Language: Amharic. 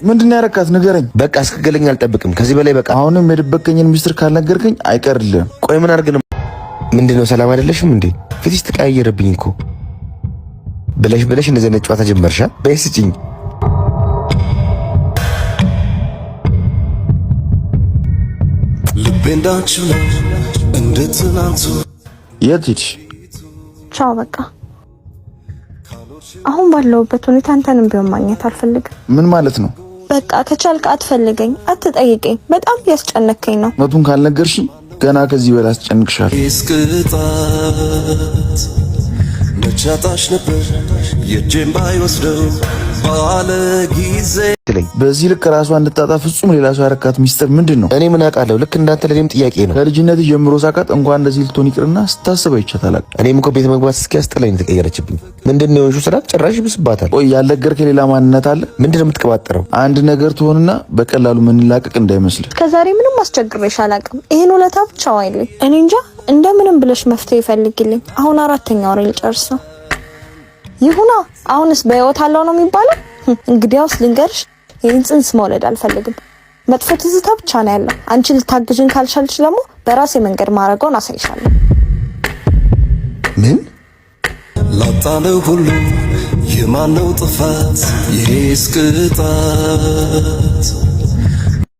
ምንድነው ያረካት ንገረኝ። በቃ እስከገለኝ አልጠብቅም ከዚህ በላይ በቃ። አሁንም የደበቀኝን ሚስጥር ካልነገርከኝ አይቀርልህም። ቆይ ምን አድርገን ምንድነው? ሰላም አይደለሽም እንዴ? ፊትሽ ተቀያየረብኝ እኮ ብለሽ እንደዚህ አይነት ጨዋታ ጀመርሻ? በይስጭኝ ልቤ እንዳንቺው ነው እንደትናንቱ። የት ሂድሽ? ቻው በቃ አሁን ባለውበት ሁኔታ አንተንም ቢሆን ማግኘት አልፈልግም። ምን ማለት ነው? በቃ ከቻልክ አትፈልገኝ፣ አትጠይቀኝ። በጣም ያስጨነከኝ ነው። እውነቱን ካልነገርሽኝ ገና ከዚህ በላይ አስጨንቅሻለሁ። እስክጣት መቻታሽ ነበር የጄም ባይወስደው ባለ ጊዜ በዚህ ልክ ራሷ እንድታጣ ፍጹም ሌላ ሰው ያረካት ሚስጥር ምንድነው? እኔ ምን አውቃለሁ? ልክ እንዳንተ ለኔም ጥያቄ ነው። ከልጅነት ጀምሮ ሳቃት እንኳን እንደዚህ ልትሆን ይቅርና ስታስበው ይቻታል። እኔም እኮ ቤት መግባት እስኪያስጠላኝ ተቀየረችብኝ። ምንድነው የሆንሽው ስላት ጭራሽ ይብስባታል። ቆይ ያልነገርከኝ ሌላ ማንነት አለ? ምንድነው የምትቀባጠረው? አንድ ነገር ትሆንና በቀላሉ ምንላቀቅ እንዳይመስል። ከዛሬ ምንም አስቸግሬሽ አላውቅም። ይሄን ውለታ ብቻ ዋይልኝ። እኔ እንጃ እንደምንም ብለሽ መፍትሄ ይፈልግልኝ። አሁን 4ኛ ወር ልጨርስ ነው። ይሁና አሁንስ በህይወት አለው ነው የሚባለው? እንግዲያውስ ልንገርሽ ይህን ጽንስ መውለድ አልፈልግም። መጥፎ ትዝታ ብቻ ነው ያለው። አንቺ ልታግዥን ካልቻልሽ ደግሞ በራሴ መንገድ ማረጋውን አሳይሻለሁ። ምን ላጣለው ሁሉ የማነው ጥፋት? ይሄስ ቅጣት